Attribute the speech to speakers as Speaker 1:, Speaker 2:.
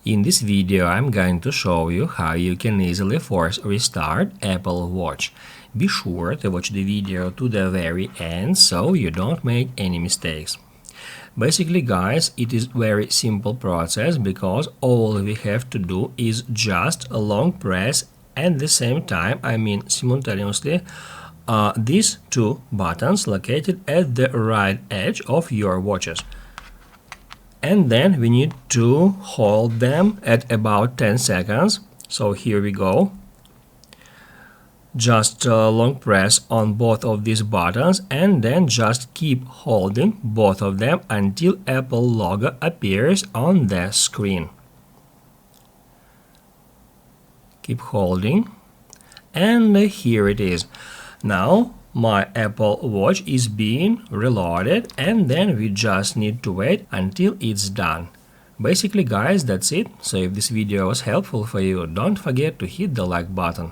Speaker 1: In this video, I'm going to show you how you can easily force restart Apple Watch. Be sure to watch the video to the very end so you don't make any mistakes. Basically, guys, it is very simple process because all we have to do is just a long press at the same time, simultaneously, these two buttons located at the right edge of your watches. And then we need to hold them at about 10 seconds. So here we go. Just a long press on both of these buttons and then just keep holding both of them until Apple logo appears on the screen. Keep holding, and here it is. Now my Apple Watch is being reloaded, and then we just need to wait until it's done. Basically, guys, that's it. So if this video was helpful for you, don't forget to hit the like button.